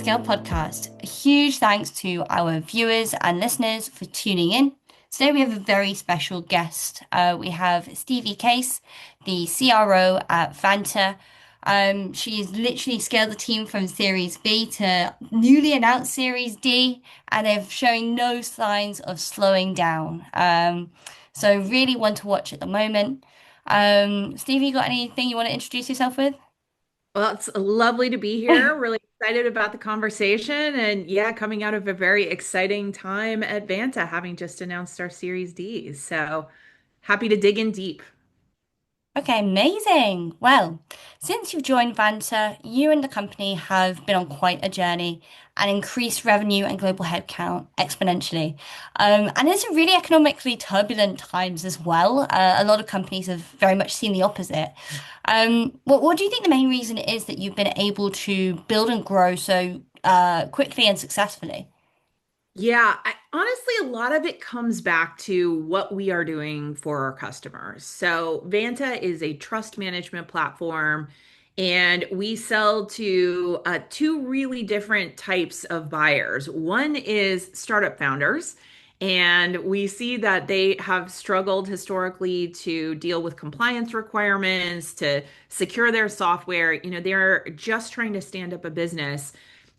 Hubscale Podcast. A huge thanks to our viewers and listeners for tuning in. Today we have a very special guest. We have Stevie Case, the CRO at Vanta. She's literally scaled the team from Series B to newly announced Series D, and they're showing no signs of slowing down. So really one to watch at the moment. Stevie, got anything you want to introduce yourself with? Well, it's lovely to be here. Really excited about the conversation. And yeah, coming out of a very exciting time at Vanta, having just announced our Series D. So happy to dig in deep. Okay, amazing. Well, since you've joined Vanta, you and the company have been on quite a journey and increased revenue and global headcount exponentially. And it's really economically turbulent times as well. A lot of companies have very much seen the opposite. What do you think the main reason is that you've been able to build and grow so quickly and successfully? Yeah, honestly, a lot of it comes back to what we are doing for our customers. So, Vanta is a trust management platform, and we sell to two really different types of buyers. One is startup founders, and we see that they have struggled historically to deal with compliance requirements, to secure their software. They're just trying to stand up a business.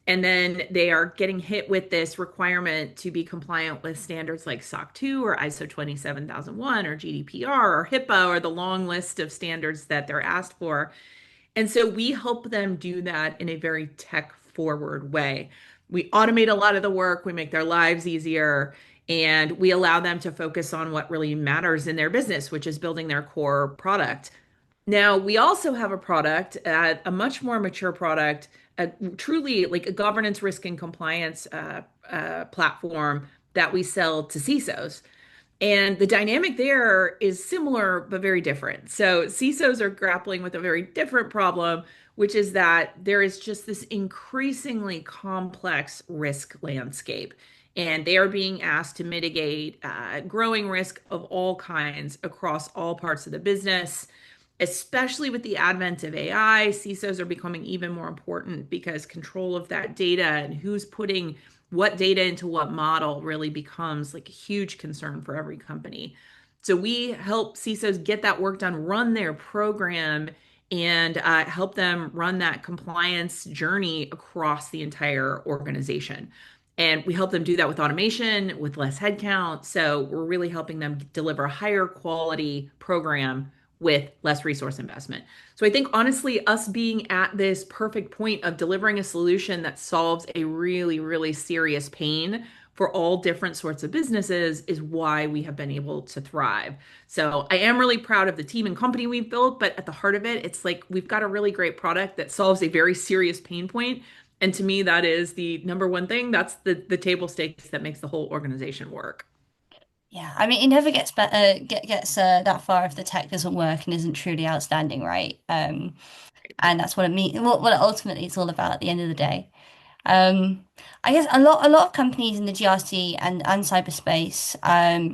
And then they are getting hit with this requirement to be compliant with standards like SOC 2 or ISO 27001 or GDPR or HIPAA or the long list of standards that they're asked for. And so we help them do that in a very tech forward way. We automate a lot of the work, we make their lives easier, and we allow them to focus on what really matters in their business, which is building their core product. Now, we also have a product, a much more mature product, truly like a governance, risk, and compliance platform that we sell to CISOs. And the dynamic there is similar but very different. So, CISOs are grappling with a very different problem, which is that there is just this increasingly complex risk landscape. And they are being asked to mitigate growing risk of all kinds across all parts of the business. Especially with the advent of AI, CISOs are becoming even more important because control of that data and who's putting what data into what model really becomes like a huge concern for every company. So we help CISOs get that work done, run their program, and help them run that compliance journey across the entire organization. And we help them do that with automation, with less headcount. So we're really helping them deliver a higher quality program with less resource investment. So I think honestly, us being at this perfect point of delivering a solution that solves a really, really serious pain for all different sorts of businesses is why we have been able to thrive. So I am really proud of the team and company we've built, but at the heart of it, it's like we've got a really great product that solves a very serious pain point. And to me, that is the number one thing. That's the table stakes that makes the whole organization work. Yeah, I mean, it never gets better, gets that far if the tech doesn't work and isn't truly outstanding, right? And that's what it means, what it ultimately is all about at the end of the day. Um, I guess a lot of companies in the GRC and cyberspace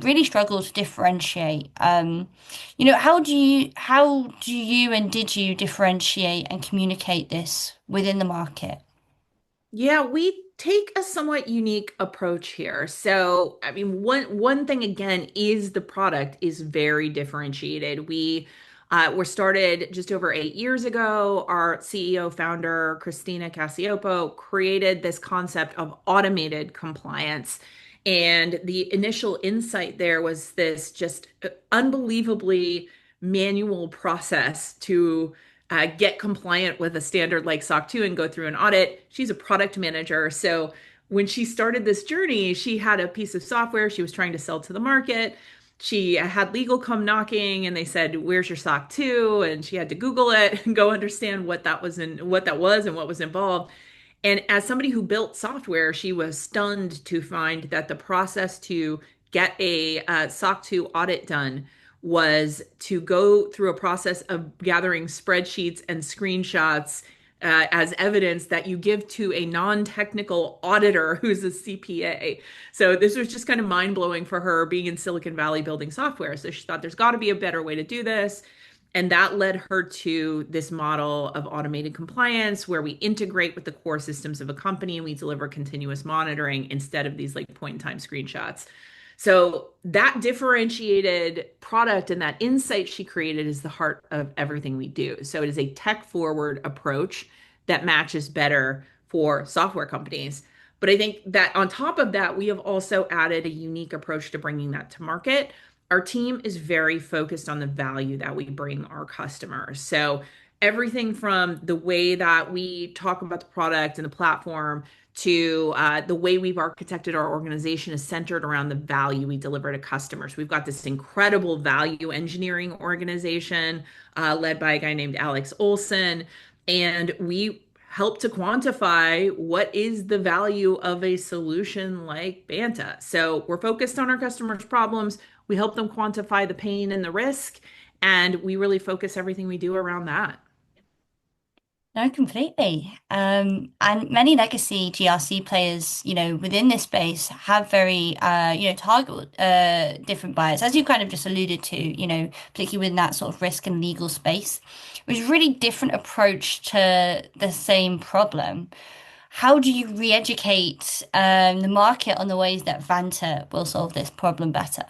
really struggle to differentiate. How do you and did you differentiate and communicate this within the market? Yeah, we take a somewhat unique approach here. So, I mean, one thing again is the product is very differentiated. We were started just over 8 years ago. Our CEO founder, Christina Cassiopo, created this concept of automated compliance. And the initial insight there was this just unbelievably manual process to get compliant with a standard like SOC 2 and go through an audit. She's a product manager. So when she started this journey, she had a piece of software she was trying to sell to the market. She had legal come knocking and they said, "Where's your SOC 2?" And she had to Google it and go understand what that was and what was involved. And as somebody who built software, she was stunned to find that the process to get a SOC 2 audit done was to go through a process of gathering spreadsheets and screenshots as evidence that you give to a non-technical auditor who's a CPA. So this was just kind of mind-blowing for her being in Silicon Valley building software. So she thought there's got to be a better way to do this. And that led her to this model of automated compliance where we integrate with the core systems of a company and we deliver continuous monitoring instead of these like point in time screenshots. So that differentiated product and that insight she created is the heart of everything we do. So it is a tech forward approach that matches better for software companies. But I think that on top of that, we have also added a unique approach to bringing that to market. Our team is very focused on the value that we bring our customers. So everything from the way that we talk about the product and the platform to the way we've architected our organization is centered around the value we deliver to customers. We've got this incredible value engineering organization led by a guy named Alex Olson, and we help to quantify what is the value of a solution like Vanta. So we're focused on our customers' problems. We help them quantify the pain and the risk, and we really focus everything we do around that. No, completely. And many legacy GRC players, within this space have very, target different buyers, as you kind of just alluded to, particularly within that sort of risk and legal space, which is really different approach to the same problem. How do you re-educate the market on the ways that Vanta will solve this problem better?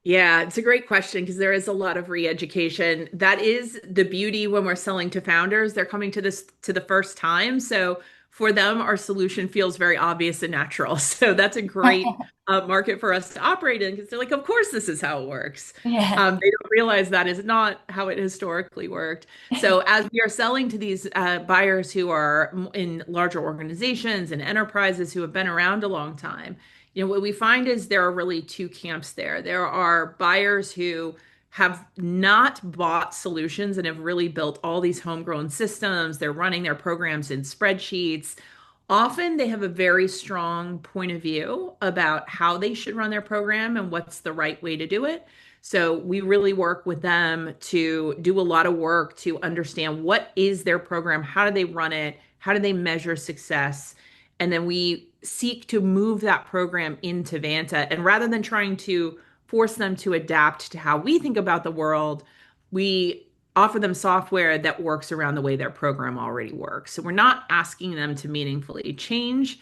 Yeah, it's a great question because there is a lot of re-education. That is the beauty when we're selling to founders. They're coming to this to the first time. So for them, our solution feels very obvious and natural. So that's a great market for us to operate in because they're like, of course, this is how it works. Yeah. They don't realize that is not how it historically worked. So as we are selling to these buyers who are in larger organizations and enterprises who have been around a long time, what we find is there are really two camps there. There are buyers who have not bought solutions and have really built all these homegrown systems. They're running their programs in spreadsheets. Often they have a very strong point of view about how they should run their program and what's the right way to do it. So we really work with them to do a lot of work to understand what is their program, how do they run it, how do they measure success, and then we seek to move that program into Vanta. And rather than trying to force them to adapt to how we think about the world, we offer them software that works around the way their program already works. So we're not asking them to meaningfully change.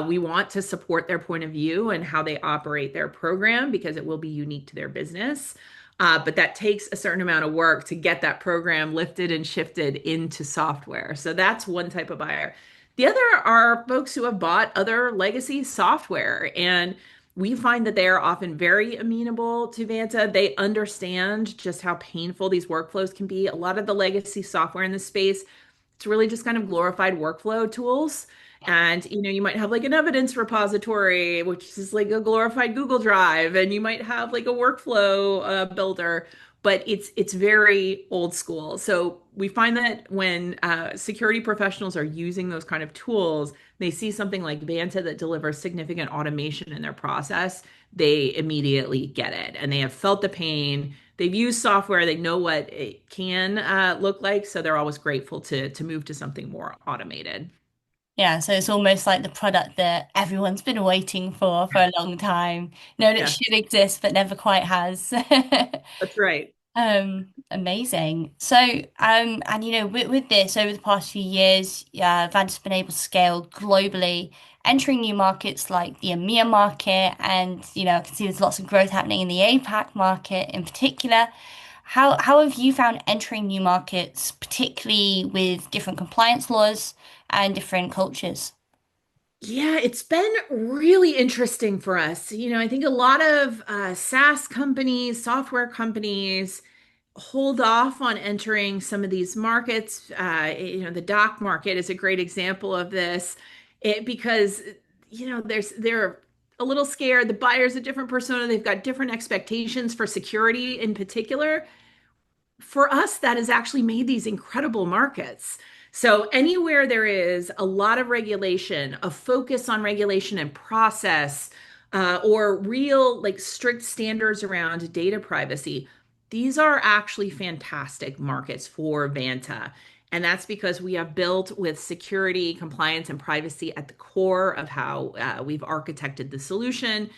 We want to support their point of view and how they operate their program because it will be unique to their business. But that takes a certain amount of work to get that program lifted and shifted into software. So that's one type of buyer. The other are folks who have bought other legacy software, and we find that they are often very amenable to Vanta. They understand just how painful these workflows can be. A lot of the legacy software in this space, it's really just kind of glorified workflow tools. And you might have like an evidence repository, which is like a glorified Google Drive, and you might have like a workflow builder, but it's very old school. So we find that when security professionals are using those kind of tools, they see something like Vanta that delivers significant automation in their process, they immediately get it, and they have felt the pain. They've used software, they know what it can look like, so they're always grateful to move to something more automated. Yeah, so it's almost like the product that everyone's been waiting for a long time. Known it Yeah, should exist, but never quite has. that's right. Amazing. So, and with this over the past few years, Vanta's been able to scale globally, entering new markets like the EMEA market, and I can see there's lots of growth happening in the APAC market in particular. How have you found entering new markets, particularly with different compliance laws and different cultures? Yeah, it's been really interesting for us. I think a lot of SaaS companies, software companies hold off on entering some of these markets. The doc market is a great example of this. Because they're a little scared. The buyer's a different persona. They've got different expectations for security in particular. For us, that has actually made these incredible markets. So anywhere there is a lot of regulation, a focus on regulation and process, or real like strict standards around data privacy, these are actually fantastic markets for Vanta. And that's because we have built with security, compliance, and privacy at the core of how we've architected the solution.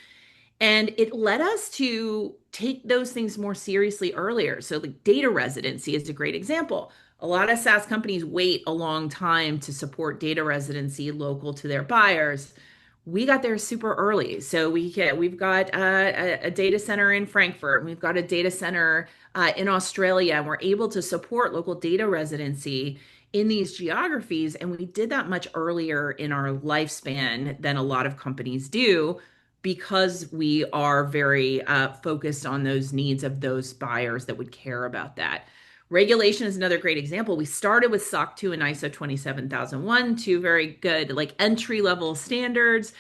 And it led us to take those things more seriously earlier. So, like data residency is a great example. A lot of SaaS companies wait a long time to support data residency local to their buyers. We got there super early. So we've got a data center in Frankfurt, and we've got a data center in Australia, and we're able to support local data residency in these geographies. And we did that much earlier in our lifespan than a lot of companies do because we are very focused on those needs of those buyers that would care about that. Regulation is another great example. We started with SOC 2 and ISO 27001, two very good like entry level standards.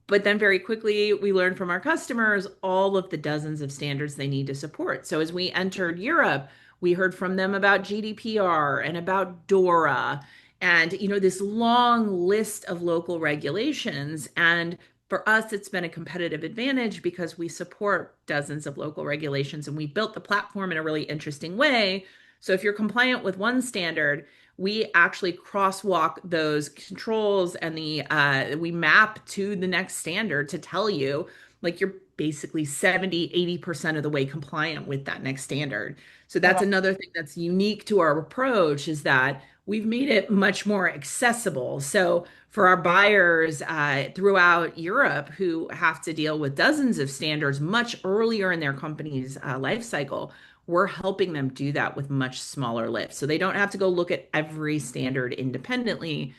But then very quickly, we learned from our customers all of the dozens of standards they need to support. So as we entered Europe, we heard from them about GDPR and about DORA and this long list of local regulations. And for us, it's been a competitive advantage because we support dozens of local regulations and we built the platform in a really interesting way. So if you're compliant with one standard, we actually crosswalk those controls and we map to the next standard to tell you like you're basically 70-80% of the way compliant with that next standard. So that's another thing that's unique to our approach is that we've made it much more accessible. So for our buyers throughout Europe who have to deal with dozens of standards much earlier in their company's life cycle, we're helping them do that with much smaller lifts. So they don't have to go look at every standard independently.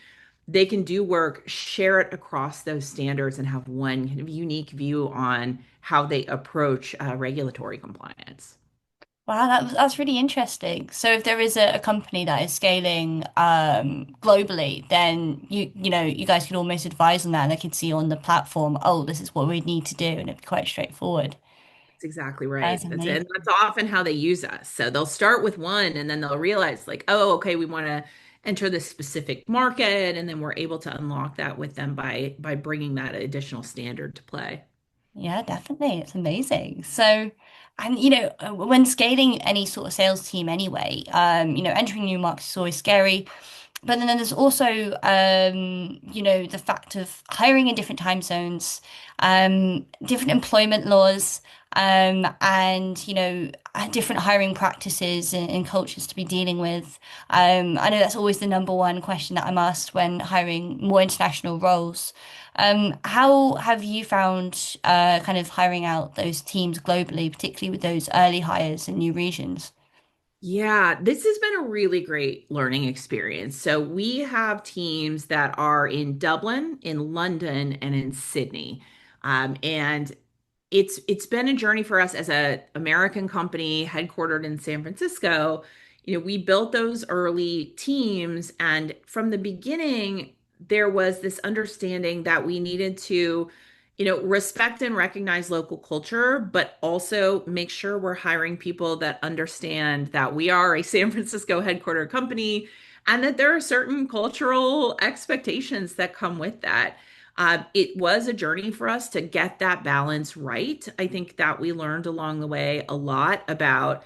They can do work, share it across those standards, and have one kind of unique view on how they approach regulatory compliance. Wow, that's really interesting. So if there is a company that is scaling globally, then you guys could almost advise on that and they could see on the platform, oh, this is what we need to do, and it'd be quite straightforward. That's exactly That's right. And amazing. that's often how they use us. So they'll start with one and then they'll realize, like, oh, okay, we want to enter this specific market. And then we're able to unlock that with them by bringing that additional standard to play. Yeah, definitely. It's amazing. So, and when scaling any sort of sales team anyway, entering new markets is always scary. But then there's also, the fact of hiring in different time zones, different employment laws, and, different hiring practices and cultures to be dealing with. I know that's always the number one question that I'm asked when hiring more international roles. How have you found kind of hiring out those teams globally, particularly with those early hires in new regions? Yeah, this has been a really great learning experience. So we have teams that are in Dublin, in London, and in Sydney. And it's been a journey for us as a American company headquartered in San Francisco. We built those early teams, and from the beginning, there was this understanding that we needed to respect and recognize local culture, but also make sure we're hiring people that understand that we are a San Francisco headquartered company and that there are certain cultural expectations that come with that. It was a journey for us to get that balance right. I think that we learned along the way a lot about,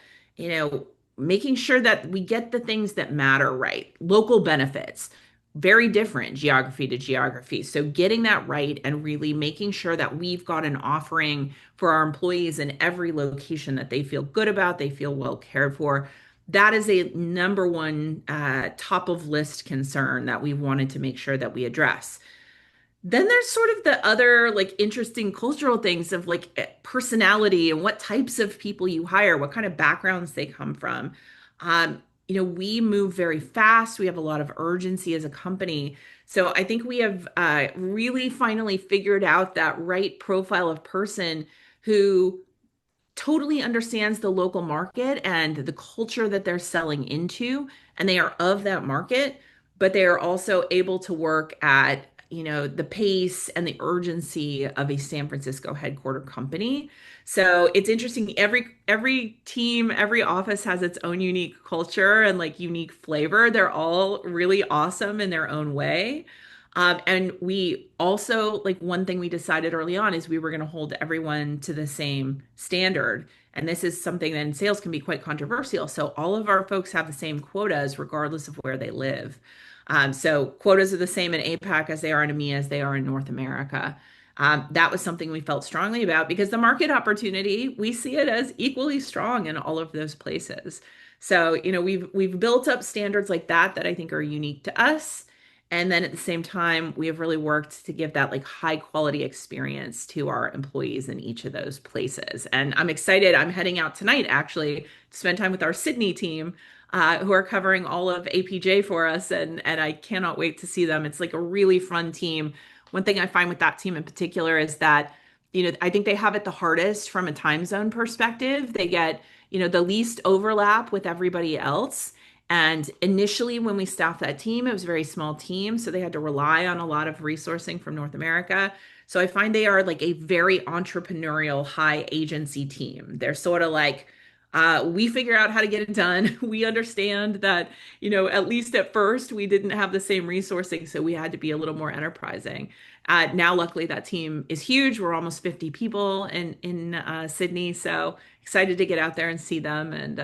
making sure that we get the things that matter right. Local benefits, very different geography to geography. So getting that right and really making sure that we've got an offering for our employees in every location that they feel good about, they feel well cared for. That is a number one top of list concern that we wanted to make sure that we address. Then there's sort of the other like interesting cultural things of like personality and what types of people you hire, what kind of backgrounds they come from. We move very fast. We have a lot of urgency as a company. So I think we have really finally figured out that right profile of person who totally understands the local market and the culture that they're selling into, and they are of that market, but they are also able to work at, the pace and the urgency of a San Francisco headquarter company. So it's interesting. Every team, every office has its own unique culture and like unique flavor. They're all really awesome in their own way. And we also, like, one thing we decided early on is we were going to hold everyone to the same standard. And this is something that in sales can be quite controversial. So all of our folks have the same quotas, regardless of where they live. So quotas are the same in APAC as they are in EMEA as they are in North America. That was something we felt strongly about because the market opportunity, we see it as equally strong in all of those places. So, we've built up standards like that I think are unique to us. And then at the same time, we have really worked to give that like high quality experience to our employees in each of those places. And I'm excited. I'm heading out tonight actually to spend time with our Sydney team, who are covering all of APJ for us. And I cannot wait to see them. It's like a really fun team. One thing I find with that team in particular is that, I think they have it the hardest from a time zone perspective. They get, the least overlap with everybody else. And initially, when we staffed that team, it was a very small team. So they had to rely on a lot of resourcing from North America. So I find they are like a very entrepreneurial, high agency team. They're sort of like, we figure out how to get it done. We understand that, at least at first, we didn't have the same resourcing. So we had to be a little more enterprising. Now, luckily, that team is huge. We're almost 50 people in Sydney. So excited to get out there and see them and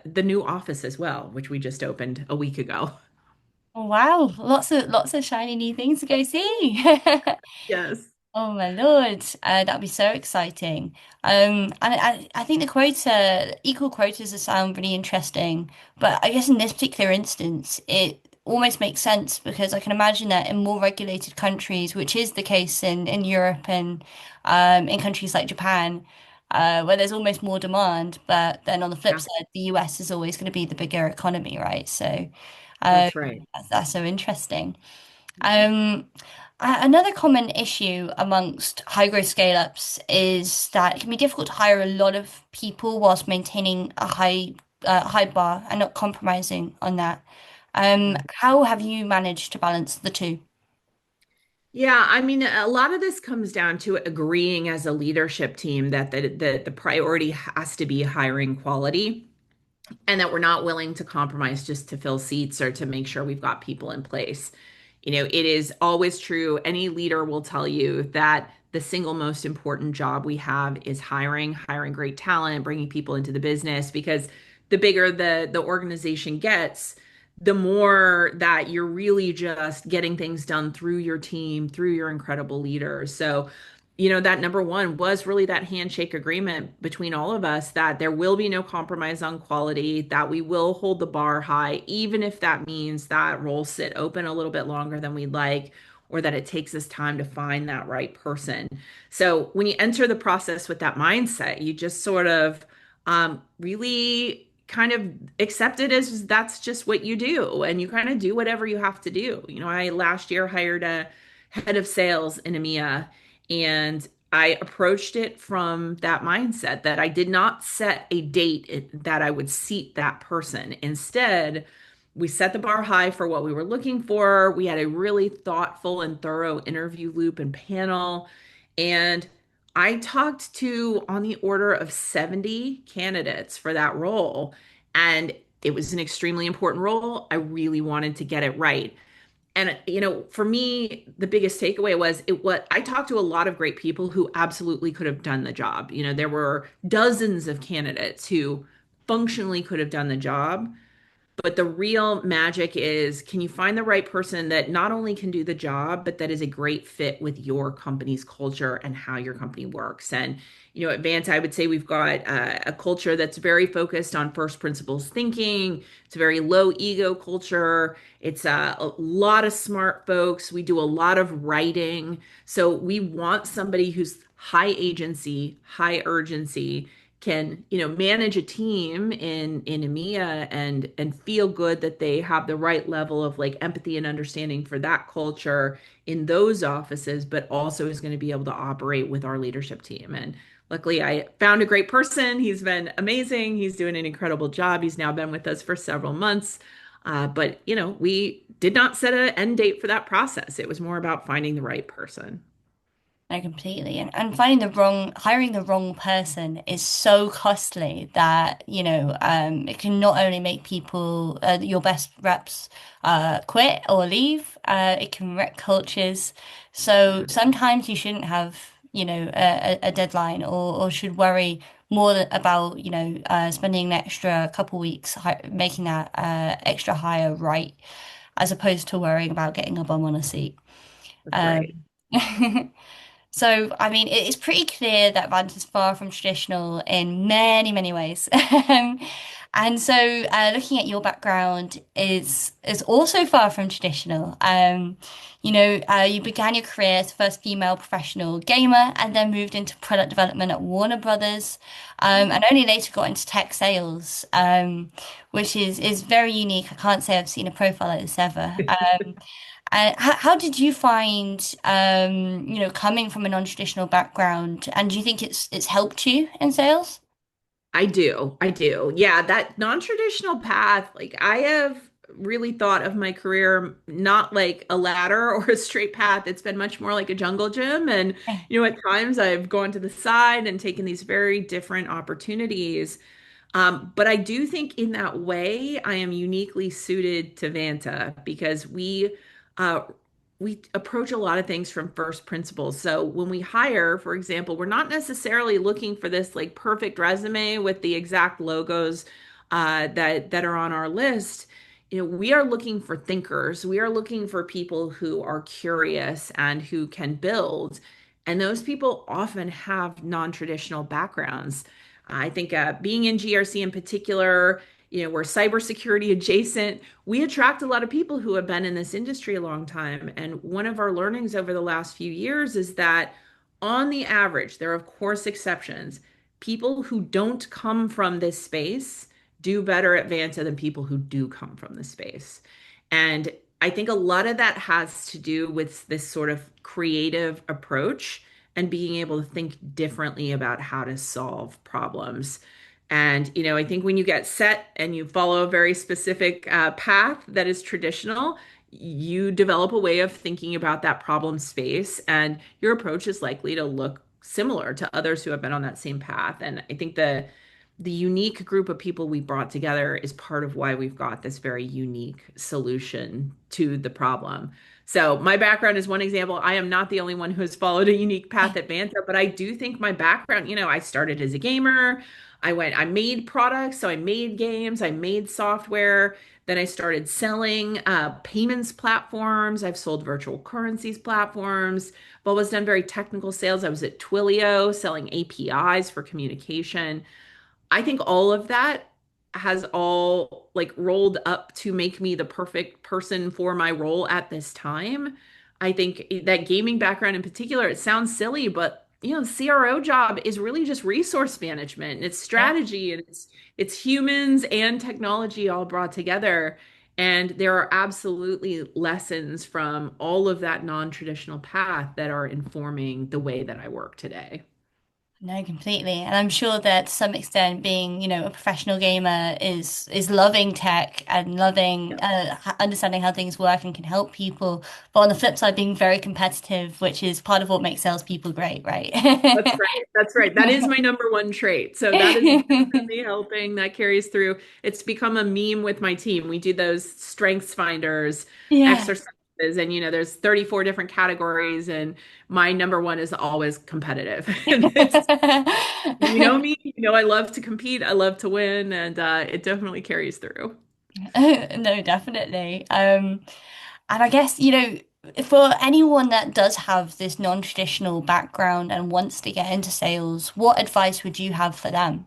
the new office as well, which we just opened a week ago. Wow, lots of shiny new things to go see. Yes. Oh my Lord, that'd be so exciting. And I think the equal quotas sound really interesting, but I guess in this particular instance, it almost makes sense because I can imagine that in more regulated countries, which is the case in Europe and in countries like Japan, where there's almost more demand, but then on the flip Yeah, side, the US is always going to be the bigger economy, right? So that's right. that's so interesting. Um, Another common issue amongst high growth scale ups is that it can be difficult to hire a lot of people whilst maintaining a high bar and not compromising on that. How have you managed to balance the two? Yeah, I mean, a lot of this comes down to agreeing as a leadership team that the priority has to be hiring quality and that we're not willing to compromise just to fill seats or to make sure we've got people in place. It is always true. Any leader will tell you that the single most important job we have is hiring great talent, bringing people into the business because the bigger the organization gets, the more that you're really just getting things done through your team, through your incredible leaders. So that number one was really that handshake agreement between all of us that there will be no compromise on quality, that we will hold the bar high, even if that means that roles sit open a little bit longer than we'd like, or that it takes us time to find that right person. So when you enter the process with that mindset, you just sort of really kind of accept it as that's just what you do, and you kind of do whatever you have to do. I last year hired a head of sales in EMEA. And I approached it from that mindset that I did not set a date that I would seat that person. Instead, we set the bar high for what we were looking for. We had a really thoughtful and thorough interview loop and panel. And I talked to on the order of 70 candidates for that role. And it was an extremely important role. I really wanted to get it right. And for me, the biggest takeaway was what I talked to a lot of great people who absolutely could have done the job. There were dozens of candidates who functionally could have done the job, but the real magic is, can you find the right person that not only can do the job, but that is a great fit with your company's culture and how your company works? And, at Vanta, I would say we've got a culture that's very focused on first principles thinking. It's a very low ego culture. It's a lot of smart folks. We do a lot of writing. So we want somebody who's high agency, high urgency, can manage a team in EMEA and feel good that they have the right level of like empathy and understanding for that culture in those offices, but also is going to be able to operate with our leadership team. And luckily, I found a great person. He's been amazing. He's doing an incredible job. He's now been with us for several months. But we did not set an end date for that process. It was more about finding the right person. No, completely. And hiring the wrong person is so costly that, it can not only make people, your best reps, quit or leave, it can wreck cultures. So sometimes you shouldn't have, a deadline or should worry more about, spending an extra couple weeks making that, extra hire right, as opposed to worrying about getting a bum on a seat. That's Um, right. So, I mean, it's pretty clear that Vanta is far from traditional in many, many ways. And so, looking at your background is also far from traditional. You began your career as first female professional gamer, and then moved into product development at Warner Brothers, and only later got into tech sales, which is very unique. I can't say I've seen a profile like this ever. And how did you find, coming from a non-traditional background, and do you think it's helped you in sales? I do. I do. Yeah, that non-traditional path, like I have really thought of my career not like a ladder or a straight path. It's been much more like a jungle gym. And, at times I've gone to the side and taken these very different opportunities. But I do think in that way, I am uniquely suited to Vanta because uh, we approach a lot of things from first principles. So when we hire, for example, we're not necessarily looking for this like perfect resume with the exact logos that are on our list. We are looking for thinkers. We are looking for people who are curious and who can build. And those people often have non-traditional backgrounds. I think being in GRC in particular, we're cybersecurity adjacent. We attract a lot of people who have been in this industry a long time. And one of our learnings over the last few years is that on the average, there are of course exceptions. People who don't come from this space do better at Vanta than people who do come from the space. And I think a lot of that has to do with this sort of creative approach and being able to think differently about how to solve problems. And, I think when you get set and you follow a very specific path that is traditional, you develop a way of thinking about that problem space, and your approach is likely to look similar to others who have been on that same path. And I think the unique group of people we brought together is part of why we've got this very unique solution to the problem. So my background is one example. I am not the only one who has followed a unique path at Vanta, but I do think my background, I started as a gamer. I made products, so I made games, I made software. Then I started selling payments platforms. I've sold virtual currencies platforms. I've always done very technical sales. I was at Twilio selling APIs for communication. I think all of that has all like rolled up to make me the perfect person for my role at this time. I think that gaming background in particular, it sounds silly, but the CRO job is really just resource management and it's Yeah. strategy and it's humans and technology all brought together. And there are absolutely lessons from all of that non-traditional path that are informing the way that I work today. No, completely. And I'm sure that to some extent being, a professional gamer is loving tech and loving understanding how things work and can help people. But on the flip side, being very competitive, which is part of what makes salespeople great, right? That's right. That's right. That is my number one trait. So that is definitely helping. That carries through. It's become a meme with my team. We do those strengths finders Yeah. exercises, and there's 34 different categories, and my number one is always competitive. And you know me, I love to compete, I love to win, and it definitely carries through. No, definitely. And I guess, for anyone that does have this non-traditional background and wants to get into sales, what advice would you have for them?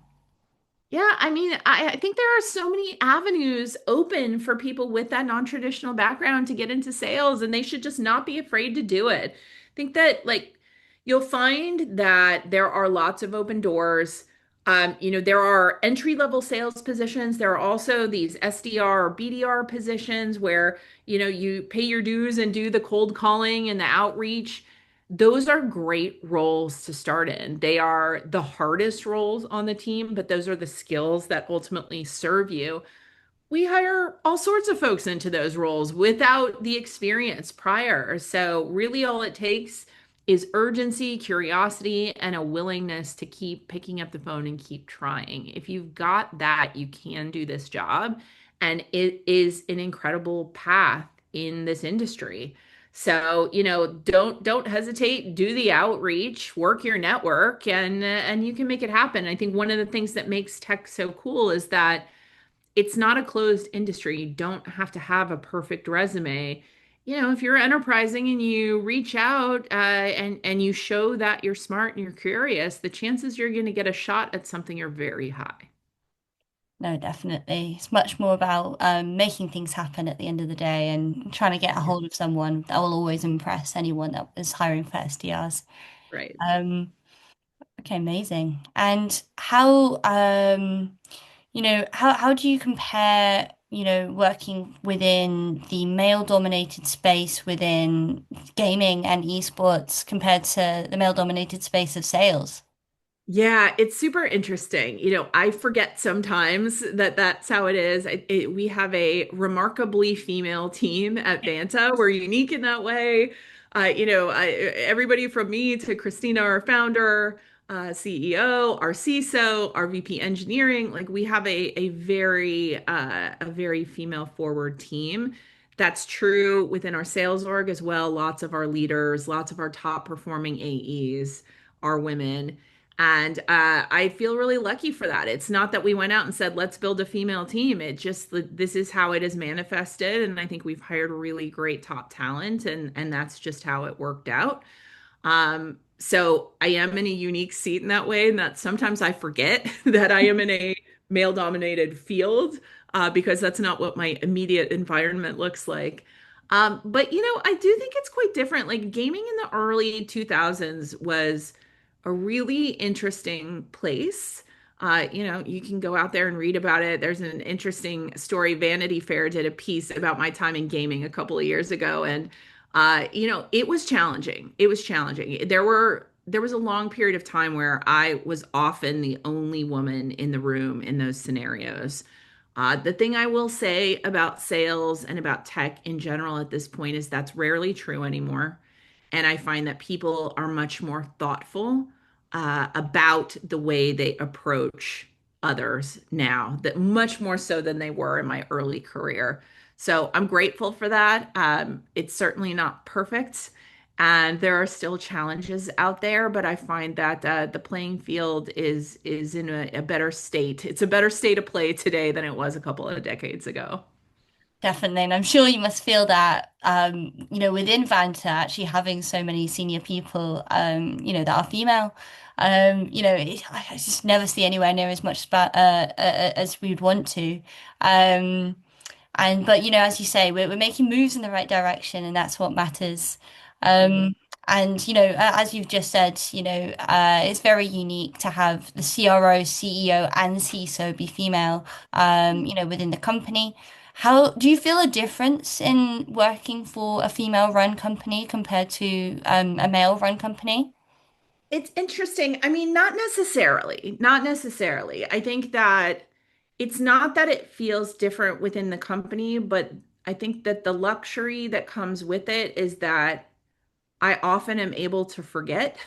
Yeah, I mean, I think there are so many avenues open for people with that non-traditional background to get into sales, and they should just not be afraid to do it. I think that like you'll find that there are lots of open doors. There are entry-level sales positions. There are also these SDR or BDR positions where, you pay your dues and do the cold calling and the outreach. Those are great roles to start in. They are the hardest roles on the team, but those are the skills that ultimately serve you. We hire all sorts of folks into those roles without the experience prior. So, really, all it takes is urgency, curiosity, and a willingness to keep picking up the phone and keep trying. If you've got that, you can do this job. And it is an incredible path in this industry. So, don't hesitate, do the outreach, work your network, and you can make it happen. I think one of the things that makes tech so cool is that it's not a closed industry. You don't have to have a perfect resume. if you're enterprising and you reach out and you show that you're smart and you're curious, the chances you're going to get a shot at something are very high. No, definitely. It's much more about making things happen at the end of the day and trying to get a Yeah. hold of someone that will always impress anyone that is hiring for SDRs. Right. Um, okay, amazing. And how how do you compare, working within the male-dominated space within gaming and esports compared to the male-dominated space of sales? Yeah, it's super interesting. I forget sometimes that that's how it is. We have a remarkably female team at Vanta. We're unique in that way. Everybody from me to Christina, our founder, CEO, our CISO, our VP engineering, like we have a very female forward team. That's true within our sales org as well. Lots of our leaders, lots of our top performing AEs are women. And I feel really lucky for that. It's not that we went out and said, let's build a female team. It just, this is how it is manifested. And I think we've hired really great top talent, and that's just how it worked out. So I am in a unique seat in that way, and that sometimes I forget that I am in a male dominated field because that's not what my immediate environment looks like. But I do think it's quite different. Like gaming in the early 2000s was a really interesting place. You can go out there and read about it. There's an interesting story. Vanity Fair did a piece about my time in gaming a couple of years ago, and it was challenging. It was challenging. There was a long period of time where I was often the only woman in the room in those scenarios. The thing I will say about sales and about tech in general at this point is that's rarely true anymore. And I find that people are much more thoughtful about the way they approach others now, that much more so than they were in my early career. So I'm grateful for that. It's certainly not perfect, and there are still challenges out there, but I find that the playing field is in a better state. It's a better state of play today than it was a couple of decades ago. Definitely. And I'm sure you must feel that, within Vanta, actually having so many senior people, that are female, I just never see anywhere near as much as we'd want to. Um, but as you say, we're making moves in the right direction, and that's what matters. Mhm. Um, and as you've just said, it's very unique to have the CRO, CEO, and CISO be female, within the company. How do you feel a difference in working for a female-run company compared to a male-run company? It's interesting. I mean, not necessarily. Not necessarily. I think that it's not that it feels different within the company, but I think that the luxury that comes with it is that I often am able to forget.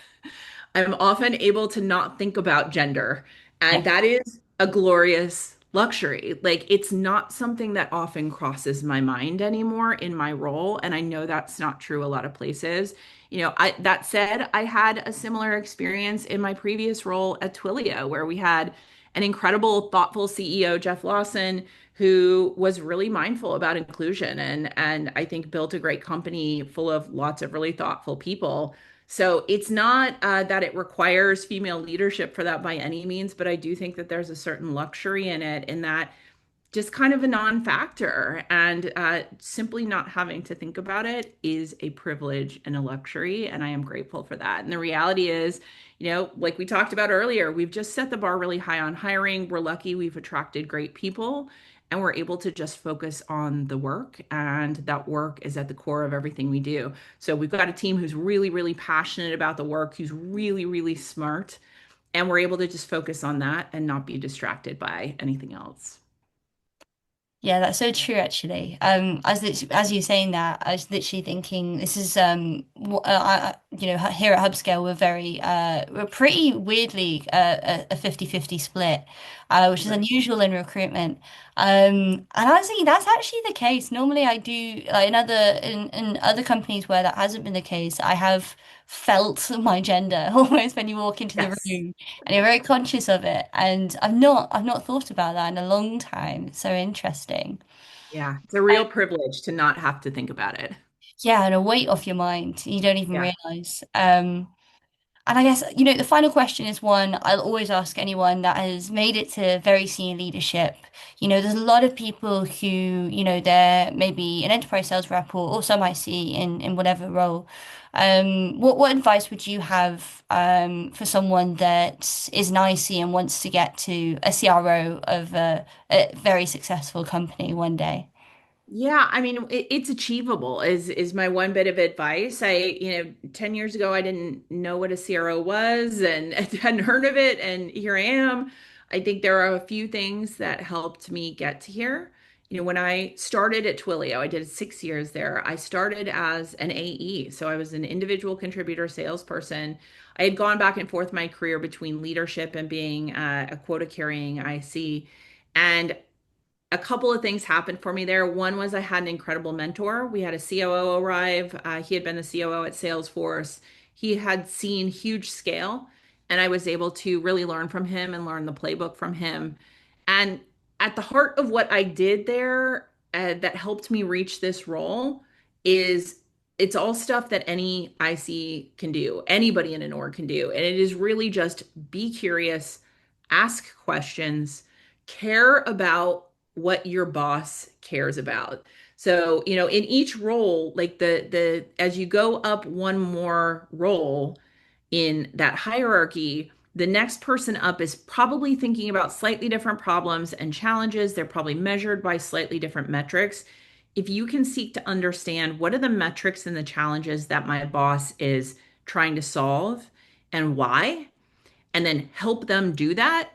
I'm often able to not think about gender. And Yeah. that is a glorious luxury. Like, it's not something that often crosses my mind anymore in my role. And I know that's not true a lot of places. That said, I had a similar experience in my previous role at Twilio, where we had an incredible, thoughtful CEO, Jeff Lawson, who was really mindful about inclusion and I think built a great company full of lots of really thoughtful people. So it's not that it requires female leadership for that by any means, but I do think that there's a certain luxury in that just kind of a non-factor. And simply not having to think about it is a privilege and a luxury. And I am grateful for that. And the reality is, like we talked about earlier, we've just set the bar really high on hiring. We're lucky we've attracted great people. And we're able to just focus on the work, and that work is at the core of everything we do. So we've got a team who's really, really passionate about the work, who's really, really smart, and we're able to just focus on that and not be distracted by anything else. Yeah, that's so true, actually. As you're saying that, I was literally thinking this is here at Hubscale we're pretty weirdly a 50-50 split, which is Right. unusual in recruitment. And I was thinking that's actually the case. Normally, I do like in other companies where that hasn't been the case, I have felt my gender almost when you walk into the Yes. room and you're very conscious of it. And I've not thought about that in a long time. It's so interesting. Yeah, it's a real privilege to not have to think about it. Yeah, and a weight off your mind. You don't even Yeah. realize. And I guess, the final question is one I'll always ask anyone that has made it to very senior leadership. There's a lot of people who, they're maybe an enterprise sales rep or some IC in whatever role. What advice would you have for someone that is an IC and wants to get to a CRO of a very successful company one day? Yeah, I mean, it's achievable is my one bit of advice. 10 years ago, I didn't know what a CRO was and hadn't heard of it, and here I am. I think there are a few things that helped me get to here. When I started at Twilio, I did 6 years there. I started as an AE, so I was an individual contributor salesperson. I had gone back and forth my career between leadership and being a quota carrying IC. And a couple of things happened for me there. One was I had an incredible mentor. We had a COO arrive. He had been the COO at Salesforce. He had seen huge scale, and I was able to really learn from him and learn the playbook from him. And at the heart of what I did there that helped me reach this role is it's all stuff that any IC can do, anybody in an org can do. And it is really just be curious, ask questions, care about what your boss cares about. So, in each role, like the as you go up one more role in that hierarchy, the next person up is probably thinking about slightly different problems and challenges. They're probably measured by slightly different metrics. If you can seek to understand what are the metrics and the challenges that my boss is trying to solve and why, and then help them do that,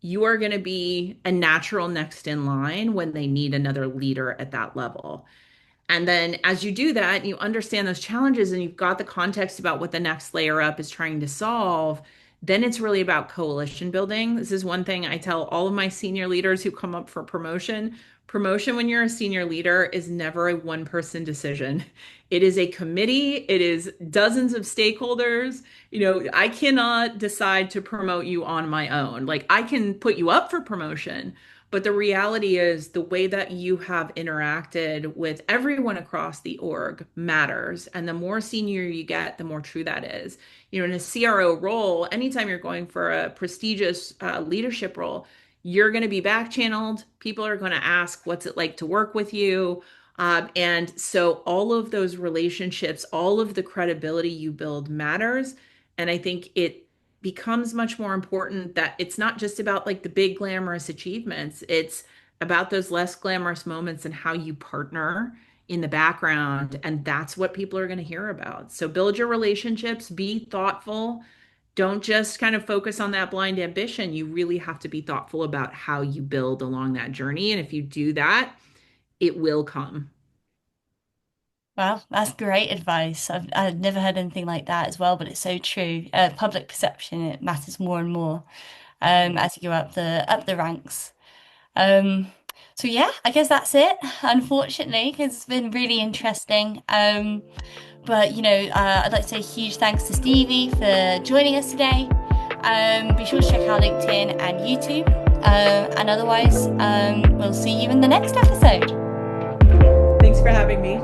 you are going to be a natural next in line when they need another leader at that level. And then as you do that, you understand those challenges and you've got the context about what the next layer up is trying to solve. Then it's really about coalition building. This is one thing I tell all of my senior leaders who come up for promotion. Promotion when you're a senior leader is never a one person decision. It is a committee, it is dozens of stakeholders. I cannot decide to promote you on my own. Like I can put you up for promotion, but the reality is the way that you have interacted with everyone across the org matters. And the more senior you get, the more true that is. In a CRO role, anytime you're going for a prestigious leadership role, you're going to be back channeled. People are going to ask, what's it like to work with you? And so all of those relationships, all of the credibility you build matters. And I think it becomes much more important that it's not just about like the big glamorous achievements. It's about those less glamorous moments and how you partner in the background. And that's what people are going to hear about. So build your relationships, be thoughtful. Don't just kind of focus on that blind ambition. You really have to be thoughtful about how you build along that journey. And if you do that, it will come. Well, that's great advice. I've never heard anything like that as well, but it's so true. Public perception, it matters more and more as you go up the ranks. Um, so yeah, I guess that's it, unfortunately, because it's been really interesting. But I'd like to say a huge thanks to Stevie for joining us today. Be sure to check out LinkedIn and YouTube. And otherwise, we'll see you in the next episode. Thanks for having me.